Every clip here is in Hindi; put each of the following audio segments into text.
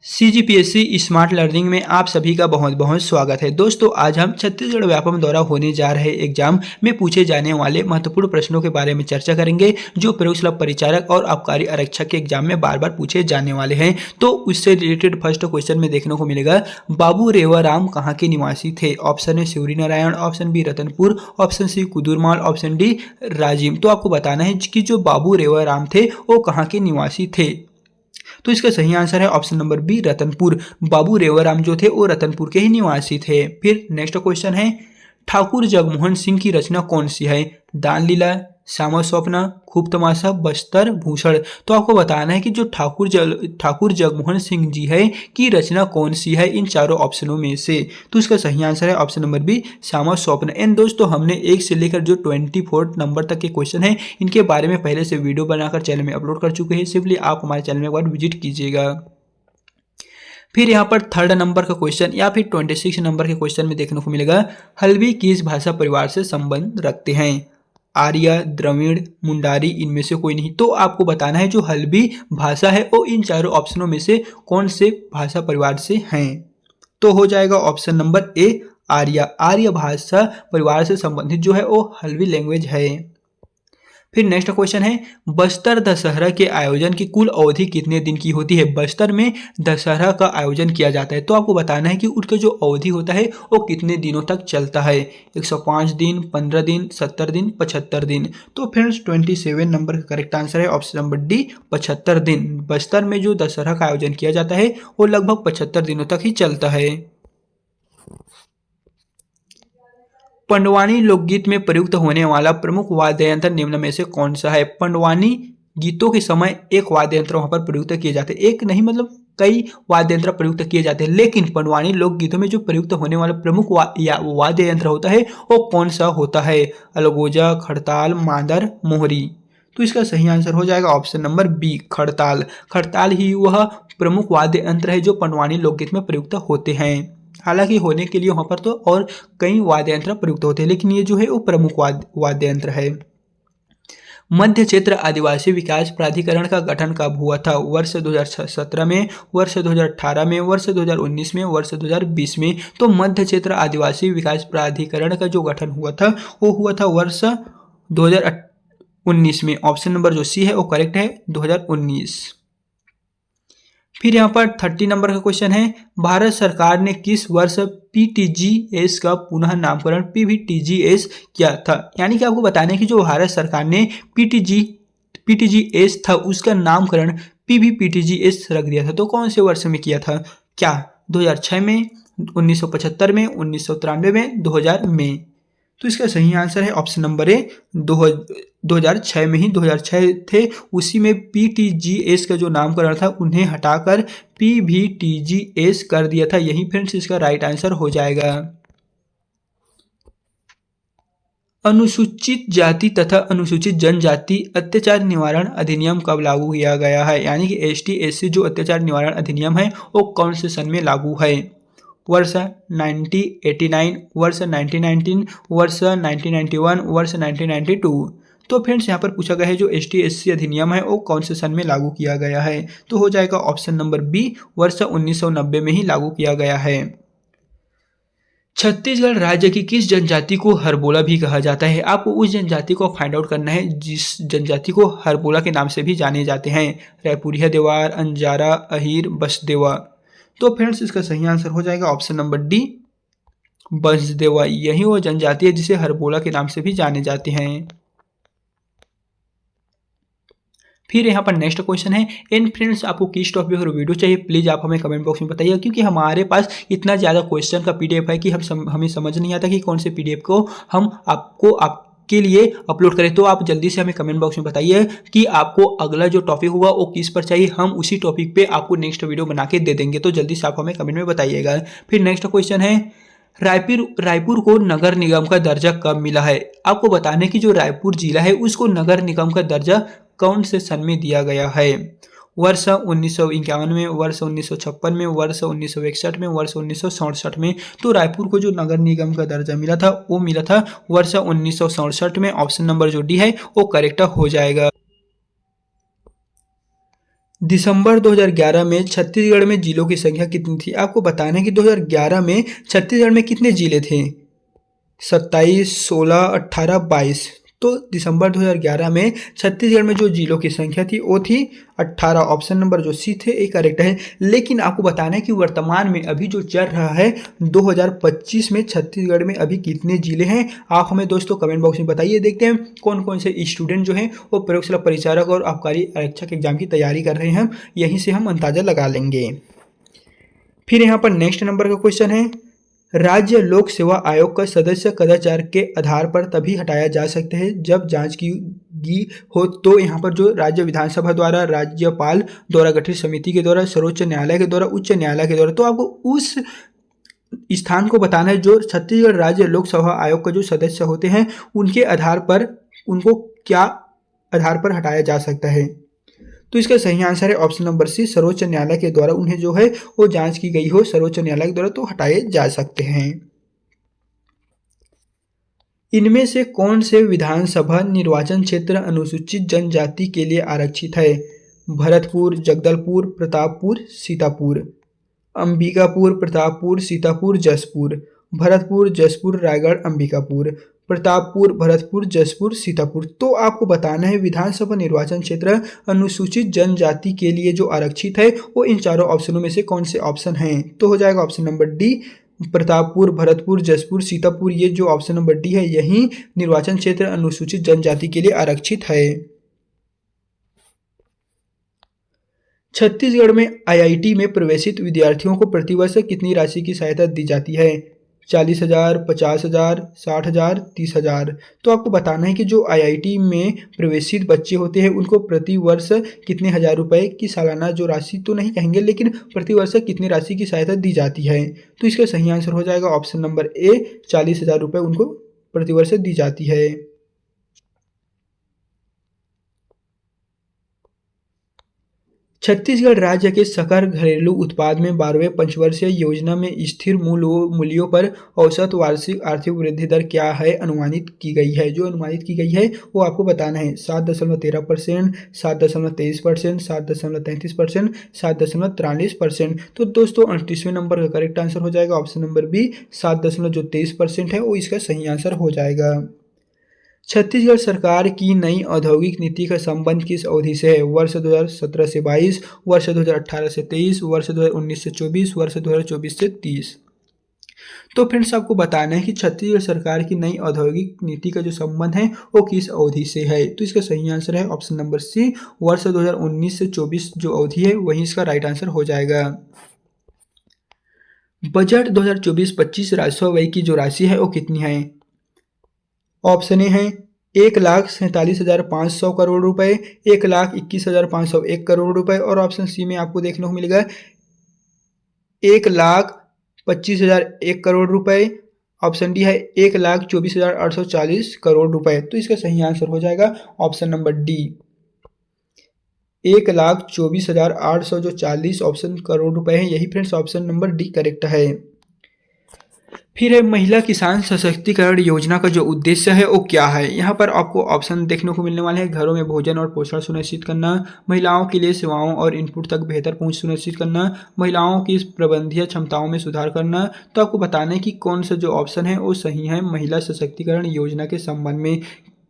सीजीपीएससी स्मार्ट लर्निंग में आप सभी का बहुत बहुत स्वागत है। दोस्तों, आज हम छत्तीसगढ़ व्यापम द्वारा होने जा रहे एग्जाम में पूछे जाने वाले महत्वपूर्ण प्रश्नों के बारे में चर्चा करेंगे, जो प्रयोगशाला परिचारक और आबकारी आरक्षक के एग्जाम में बार बार पूछे जाने वाले हैं। तो उससे रिलेटेड फर्स्ट क्वेश्चन में देखने को मिलेगा, बाबू रेवाराम कहाँ के निवासी थे? Option A Shivri Narayan, option B Ratanpur, option C Kudurmal, option D Rajim. तो आपको बताना है कि जो बाबू रेवाराम थे वो कहाँ के निवासी थे। तो इसका सही आंसर है ऑप्शन नंबर बी रतनपुर। बाबू रेवाराम जो थे वो रतनपुर के ही निवासी थे। फिर नेक्स्ट क्वेश्चन है, ठाकुर जगमोहन सिंह की रचना कौन सी है? दान लीला, श्यामा स्वप्न, खूब तमाशा, बस्तर भूषण। तो आपको बताना है कि जो ठाकुर जगमोहन सिंह जी है की रचना कौन सी है इन चारों ऑप्शनों में से। तो इसका सही आंसर है ऑप्शन नंबर बी श्यामा स्वप्न। एंड दोस्तों, हमने 1 से लेकर जो 24 नंबर तक के क्वेश्चन है इनके बारे में पहले से वीडियो बनाकर चैनल में अपलोड कर चुके हैं। सिंपली आप हमारे चैनल में एक बार विजिट कीजिएगा। फिर यहाँ पर 3rd नंबर का क्वेश्चन या फिर 26 नंबर के क्वेश्चन में देखने को मिलेगा, हल्बी किस भाषा परिवार से संबंध रखते हैं? आर्य, द्रविड़, मुंडारी, इनमें से कोई नहीं। तो आपको बताना है जो हल्बी भाषा है वो इन चारों ऑप्शनों में से कौन से भाषा परिवार से हैं। तो हो जाएगा ऑप्शन नंबर ए आर्य। आर्य भाषा परिवार से संबंधित जो है वो हल्बी लैंग्वेज है। फिर नेक्स्ट क्वेश्चन है, बस्तर दशहरा के आयोजन की कुल अवधि कितने दिन की होती है? बस्तर में दशहरा का आयोजन किया जाता है, तो आपको बताना है कि उसका जो अवधि होता है वो कितने दिनों तक चलता है। 105 दिन, 15 दिन, 70 दिन, 75 दिन। तो फ्रेंड्स 27 नंबर का करेक्ट आंसर है ऑप्शन नंबर डी 75 दिन। बस्तर में जो दशहरा का आयोजन किया जाता है वो लगभग 75 दिनों तक ही चलता है। पंडवानी लोकगीत में प्रयुक्त होने वाला प्रमुख वाद्य यंत्र निम्न में से कौन सा है? पंडवानी गीतों के समय एक वाद्य यंत्र वहां पर प्रयुक्त किए जाते हैं, एक नहीं मतलब कई वाद्य यंत्र प्रयुक्त किए जाते हैं, लेकिन पंडवानी लोकगीतों में जो प्रयुक्त होने वाला प्रमुख वाद्य यंत्र होता है वो कौन सा होता है? अलगोजा, खड़ताल, मांदर, मोहरी। तो इसका सही आंसर हो जाएगा ऑप्शन नंबर बी खड़ताल। खड़ताल ही वह प्रमुख वाद्य यंत्र है जो पंडवानी लोकगीत में प्रयुक्त होते हैं। हालांकि होने के लिए वहां पर तो और कई वाद्य यंत्र प्रयुक्त होते हैं, लेकिन ये जो है वो प्रमुख वाद्य यंत्र है। मध्य क्षेत्र आदिवासी विकास प्राधिकरण का गठन कब हुआ था? वर्ष 2017 में, वर्ष 2018 में, वर्ष 2019 में, वर्ष 2020 में। तो मध्य क्षेत्र आदिवासी विकास प्राधिकरण का जो गठन हुआ था वो हुआ था वर्ष 2019 में। ऑप्शन नंबर जो सी है वो करेक्ट है 2019। फिर यहाँ पर 30 नंबर का क्वेश्चन है, भारत सरकार ने किस वर्ष पीटीजीएस का पुनः नामकरण पीवीटीजीएस किया था? यानी कि आपको बताना है कि जो भारत सरकार ने पीटीजीएस था उसका नामकरण पीवीपीटीजीएस रख दिया था, तो कौन से वर्ष में किया था? क्या 2006 में, 1975 में, 1993 में, 2000 में? तो इसका सही आंसर है ऑप्शन नंबर ए 2006 में ही 2006 थे, उसी में पीटीजीएस का जो नामकरण था उन्हें हटाकर पीवीटीजीएस कर दिया था। यही फ्रेंड्स इसका राइट आंसर हो जाएगा। अनुसूचित जाति तथा अनुसूचित जनजाति अत्याचार निवारण अधिनियम कब लागू किया गया है? यानी कि एसटी एससी जो अत्याचार निवारण अधिनियम है वो कौन से सन में लागू है? वर्ष 1989, वर्ष 1919, वर्ष 1991, वर्ष 1992। तो फ्रेंड्स यहाँ पर पूछा गया है जो एसटी एससी अधिनियम है वो कौन से सन में लागू किया गया है? तो हो जाएगा ऑप्शन नंबर बी वर्ष 1990 में ही लागू किया गया है। छत्तीसगढ़ राज्य की किस जनजाति को हरबोला भी कहा जाता है? आपको उस जनजाति को फाइंड आउट करना है जिस जनजाति को हरबोला के नाम से भी जाने जाते हैं। रायपुरिया देवार, अंजारा, अहीर, बसदेवा। तो फ्रेंड्स इसका सही आंसर हो जाएगा ऑप्शन नंबर डी बसदेवा। यही वो जनजाति है जिसे हरबोला के नाम से भी जाने जाते हैं। फिर यहाँ पर नेक्स्ट क्वेश्चन है, इन फ्रेंड्स आपको किस टॉपिक पर वीडियो चाहिए प्लीज आप हमें कमेंट बॉक्स में बताइए, क्योंकि हमारे पास इतना ज़्यादा क्वेश्चन का पीडीएफ है कि हमें समझ नहीं आता कि कौन से पीडीएफ को हम आपके लिए अपलोड करें। तो आप जल्दी से हमें कमेंट बॉक्स में बताइए कि आपको अगला जो टॉपिक होगा वो किस पर चाहिए, हम उसी टॉपिक पे आपको नेक्स्ट वीडियो बना के दे देंगे। तो जल्दी से आप हमें कमेंट में बताइएगा। फिर नेक्स्ट क्वेश्चन है, रायपुर को नगर निगम का दर्जा कब मिला है? आपको बताने की जो रायपुर जिला है उसको नगर निगम का दर्जा कौन से सन में दिया गया है? वर्ष 1951 में, वर्ष 1956 में, वर्ष 1961 में, वर्ष 1967 में। तो रायपुर को जो नगर निगम का दर्जा मिला था वो मिला था वर्ष 1967 में। ऑप्शन नंबर जो डी है वो करेक्ट हो जाएगा। दिसंबर 2011 में छत्तीसगढ़ में जिलों की संख्या कितनी थी? आपको बताना है कि 2011 में छत्तीसगढ़ में कितने जिले थे? 27, 16, 18, 22। तो दिसंबर 2011 में छत्तीसगढ़ में जो जिलों की संख्या थी वो थी 18। ऑप्शन नंबर जो सी थे ये करेक्ट है। लेकिन आपको बताना है कि वर्तमान में अभी जो चल रहा है 2025 में छत्तीसगढ़ में अभी कितने जिले हैं? आप हमें दोस्तों कमेंट बॉक्स में बताइए। देखते हैं कौन कौन से स्टूडेंट जो हैं वो प्रयोगशाला परिचारक और आबकारी आरक्षक एग्जाम की तैयारी कर रहे हैं, यहीं से हम अंदाजा लगा लेंगे। फिर यहाँ पर नेक्स्ट नंबर का क्वेश्चन है, राज्य लोक सेवा आयोग का सदस्य कदाचार के आधार पर तभी हटाया जा सकता है जब जांच की गई हो। तो यहाँ पर जो राज्य विधानसभा द्वारा, राज्यपाल द्वारा गठित समिति के द्वारा, सर्वोच्च न्यायालय के द्वारा, उच्च न्यायालय के द्वारा, तो आपको उस स्थान को बताना है जो छत्तीसगढ़ राज्य लोक सेवा आयोग का जो सदस्य होते हैं उनके आधार पर, उनको क्या आधार पर हटाया जा सकता है। तो इसका सही आंसर है ऑप्शन नंबर सी, सर्वोच्च न्यायालय के द्वारा उन्हें जो है वो जांच की गई हो सर्वोच्च न्यायालय के द्वारा तो हटाए जा सकते हैं। इनमें से कौन से विधानसभा निर्वाचन क्षेत्र अनुसूचित जनजाति के लिए आरक्षित है? भरतपुर, जगदलपुर, प्रतापपुर, सीतापुर। अंबिकापुर, प्रतापपुर, सीतापुर, जसपुर। भरतपुर, जसपुर, रायगढ़, अंबिकापुर। प्रतापपुर, भरतपुर, जसपुर, सीतापुर। तो आपको बताना है विधानसभा निर्वाचन क्षेत्र अनुसूचित जनजाति के लिए जो आरक्षित है वो इन चारों ऑप्शनों में से कौन से ऑप्शन हैं? तो हो जाएगा option number D, Pratappur, Bharatpur, Jaspur, Sitapur. ये जो ऑप्शन नंबर डी है यही निर्वाचन क्षेत्र अनुसूचित जनजाति के लिए आरक्षित है। छत्तीसगढ़ में आईआईटी में प्रवेशित विद्यार्थियों को प्रतिवर्ष कितनी राशि की सहायता दी जाती है? 40,000, 50,000, 60,000, 30,000। तो आपको बताना है कि जो आईआईटी में प्रवेशित बच्चे होते हैं उनको प्रति वर्ष कितने हजार रुपए की सालाना जो राशि तो नहीं कहेंगे लेकिन प्रति वर्ष कितनी राशि की सहायता दी जाती है। तो इसका सही आंसर हो जाएगा ऑप्शन नंबर ए, 40,000 रुपये उनको प्रतिवर्ष दी जाती है। छत्तीसगढ़ राज्य के सकल घरेलू उत्पाद में 12वें पंचवर्षीय योजना में स्थिर मूल्यों पर औसत वार्षिक आर्थिक वृद्धि दर क्या है अनुमानित की गई है? जो अनुमानित की गई है वो आपको बताना है। 7.13%, 7.23%, 7.33%, 7.43%। तो दोस्तों 38वें नंबर का करेक्ट आंसर हो जाएगा ऑप्शन नंबर बी, 7.23% है वो इसका सही आंसर हो जाएगा। छत्तीसगढ़ सरकार की नई औद्योगिक नीति का संबंध किस अवधि से है? वर्ष 2017 से 22, वर्ष 2018 से 23, वर्ष 2019 से 24, वर्ष 2024 से 30। तो फ्रेंड्स आपको बताना है कि छत्तीसगढ़ सरकार की नई औद्योगिक नीति का जो संबंध है वो किस अवधि से है। तो इसका सही आंसर है ऑप्शन नंबर सी, वर्ष 2019 से 24 जो अवधि है वही इसका राइट आंसर हो जाएगा। बजट 2024-25 राजस्व व्यय की जो राशि है वो कितनी है? ऑप्शन ए है 1,47,500 करोड़ रुपए, 1,21,501 करोड़ रुपए और ऑप्शन सी में आपको देखने को मिलेगा 1,25,001 करोड़ रुपए। ऑप्शन डी है 1,24,840 करोड़ रुपए। तो इसका सही आंसर हो जाएगा option number D, 1,24,840 option crore रुपए है, यही friends option number D correct है। फिर है महिला किसान सशक्तिकरण योजना का जो उद्देश्य है वो क्या है? यहाँ पर आपको ऑप्शन देखने को मिलने वाले हैं। घरों में भोजन और पोषण सुनिश्चित करना, महिलाओं के लिए सेवाओं और इनपुट तक बेहतर पहुंच सुनिश्चित करना, महिलाओं की प्रबंधीय क्षमताओं में सुधार करना। तो आपको बताना है कि कौन सा जो ऑप्शन है वो सही है महिला सशक्तिकरण योजना के संबंध में।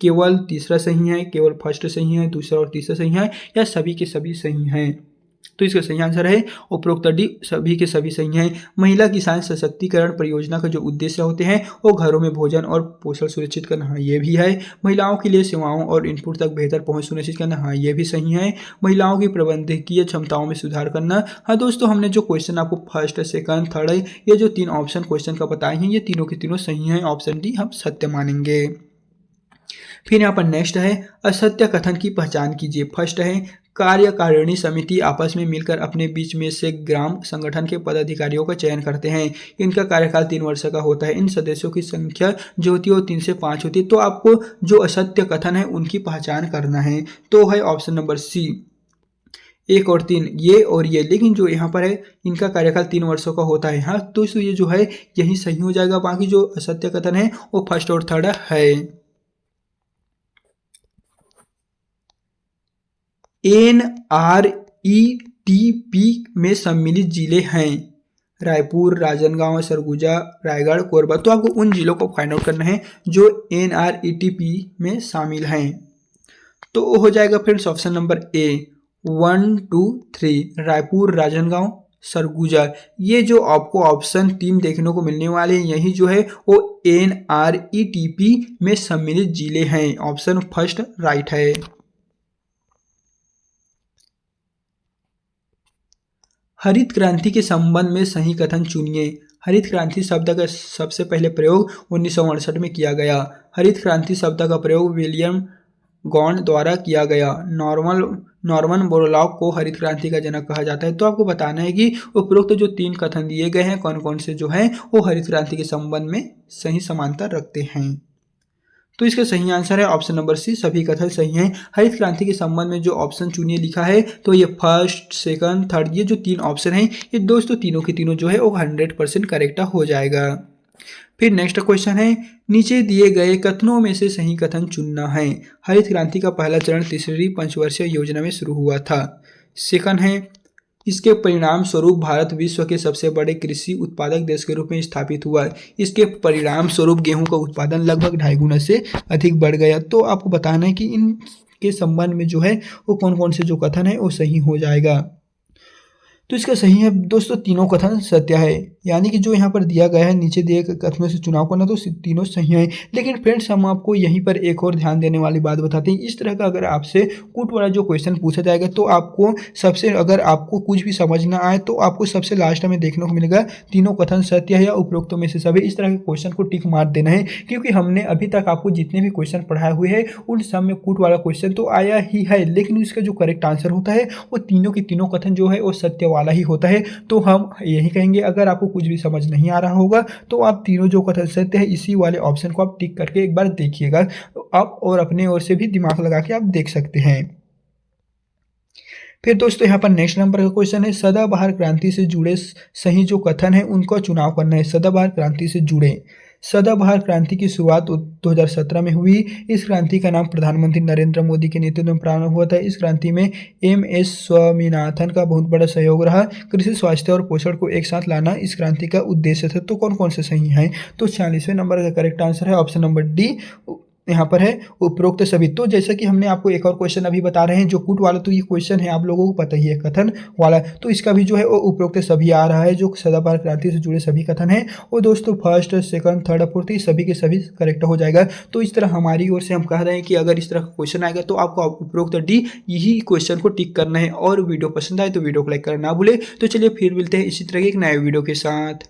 केवल तीसरा सही है, केवल फर्स्ट सही है, दूसरा और तीसरा सही है या सभी के सभी सही हैं? तो इसका सही आंसर है उपरोक्त डी, सभी के सभी सही हैं। महिला किसान सशक्तिकरण परियोजना का जो उद्देश्य होते हैं वो घरों में भोजन और पोषण सुनिश्चित करना, हाँ ये भी है। महिलाओं के लिए सेवाओं और इनपुट तक बेहतर पहुंच सुनिश्चित करना, हाँ ये भी सही है। महिलाओं की प्रबंधकीय क्षमताओं में सुधार करना। हाँ दोस्तों, हमने जो क्वेश्चन आपको फर्स्ट, सेकंड, थर्ड ये जो 3 ऑप्शन क्वेश्चन का बताए हैं ये तीनों के तीनों सही हैं। ऑप्शन डी हम सत्य मानेंगे। फिर यहाँ पर नेक्स्ट है असत्य कथन की पहचान कीजिए। फर्स्ट है कार्यकारिणी समिति आपस में मिलकर अपने बीच में से ग्राम संगठन के पदाधिकारियों का चयन करते हैं। इनका कार्यकाल 3 वर्ष का होता है। इन सदस्यों की संख्या जो होती है वो 3 से 5 होती है। तो आपको जो असत्य कथन है उनकी पहचान करना है। तो है ऑप्शन नंबर सी, 1 और 3 ये और ये, लेकिन जो यहाँ पर है इनका कार्यकाल 3 वर्षों का होता है। हाँ तो ये जो है यही सही हो जाएगा। बाकी जो असत्य कथन है वो फर्स्ट और थर्ड है। NREGA में सम्मिलित जिले हैं? रायपुर, राजनांदगांव, सरगुजा, रायगढ़, कोरबा। तो आपको उन जिलों को फाइंड आउट करना है जो NRETP में शामिल हैं। तो हो जाएगा friends option number A 1, 2, 3 Raipur, Rajnandgaon, Surguja. ये जो आपको ऑप्शन 3 देखने को मिलने वाले हैं यही जो है वो NRETP में सम्मिलित जिले हैं। ऑप्शन फर्स्ट राइट है। हरित क्रांति के संबंध में सही कथन चुनिए। हरित क्रांति शब्द का सबसे पहले प्रयोग 1968 में किया गया। हरित क्रांति शब्द का प्रयोग विलियम गॉन द्वारा किया गया। नॉर्मन बोरलॉग को हरित क्रांति का जनक कहा जाता है। तो आपको बताना है कि उपरोक्त जो 3 कथन दिए गए हैं कौन कौन से जो हैं वो हरित क्रांति के संबंध में सही समानता रखते हैं। तो इसका सही आंसर है ऑप्शन नंबर सी, सभी कथन सही हैं। हरित क्रांति के संबंध में जो ऑप्शन चुनिए लिखा है तो ये फर्स्ट, सेकंड, थर्ड, ये जो 3 ऑप्शन हैं ये दोस्तों तीनों के तीनों जो है वो 100% करेक्ट हो जाएगा। फिर नेक्स्ट क्वेश्चन है, नीचे दिए गए कथनों में से सही कथन चुनना है। हरित क्रांति का पहला चरण तीसरी पंचवर्षीय योजना में शुरू हुआ था। सेकंड है, इसके परिणाम स्वरूप भारत विश्व के सबसे बड़े कृषि उत्पादक देश के रूप में स्थापित हुआ। इसके परिणाम स्वरूप गेहूं का उत्पादन लगभग 2.5 गुना से अधिक बढ़ गया। तो आपको बताना है कि इनके संबंध में जो है वो कौन कौन से जो कथन है वो सही हो जाएगा। तो इसका सही है दोस्तों तीनों कथन सत्य है, यानी कि जो यहाँ पर दिया गया है नीचे दिए गए कथनों से चुनाव करना तो तीनों सही हैं। लेकिन फ्रेंड्स हम आपको यहीं पर एक और ध्यान देने वाली बात बताते हैं। इस तरह का अगर आपसे कूट वाला जो क्वेश्चन पूछा जाएगा तो आपको अगर आपको कुछ भी समझ ना आए तो आपको सबसे लास्ट में देखने को मिलेगा तीनों कथन सत्य है या उपरोक्तों में से सभी। इस तरह के क्वेश्चन को टिक मार देना है, क्योंकि हमने अभी तक आपको जितने भी क्वेश्चन पढ़ाए हुए हैं उन सब में कूट वाला क्वेश्चन तो आया ही है, लेकिन इसका जो करेक्ट आंसर होता है वो तीनों के तीनों कथन जो है वो सत्य वाला ही होता है। तो हम यही कहेंगे अगर आपको कुछ भी समझ नहीं आ रहा होगा तो आप तीनों जो कथन सत्य है इसी वाले ऑप्शन को आप टिक करके एक बार देखिएगा। आप और अपने ओर से भी दिमाग लगा के आप देख सकते हैं। फिर दोस्तों यहाँ पर नेक्स्ट नंबर का क्वेश्चन है, सदाबहार क्रांति से जुड़े सही जो कथन है उनका चुनाव करना है। सदाबहार क्रांति से जुड़े, सदाबहार क्रांति की शुरुआत 2017 में हुई। इस क्रांति का नाम प्रधानमंत्री नरेंद्र मोदी के नेतृत्व में प्रारंभ हुआ था। इस क्रांति में MS स्वामीनाथन का बहुत बड़ा सहयोग रहा। कृषि, स्वास्थ्य और पोषण को एक साथ लाना इस क्रांति का उद्देश्य था। तो कौन कौन से सही हैं? तो 46वें नंबर का करेक्ट आंसर है ऑप्शन नंबर डी, यहाँ पर है उपरोक्त सभी। तो जैसा कि हमने आपको एक और क्वेश्चन अभी बता रहे हैं जो कूट वाला, तो ये क्वेश्चन है आप लोगों को पता ही है कथन वाला, तो इसका भी जो है वो उपरोक्त सभी आ रहा है। जो सदाबहार क्रांति से जुड़े सभी कथन है वो दोस्तों फर्स्ट, सेकंड, थर्ड, फोर्थ सभी के सभी करेक्ट हो जाएगा। तो इस तरह हमारी ओर से हम कह रहे हैं कि अगर इस तरह का क्वेश्चन आएगा तो आपको उपरोक्त डी यही क्वेश्चन को टिक करना है। और वीडियो पसंद आए तो वीडियो को लाइक करना ना भूले। तो चलिए फिर मिलते हैं इसी तरह के एक नए वीडियो के साथ।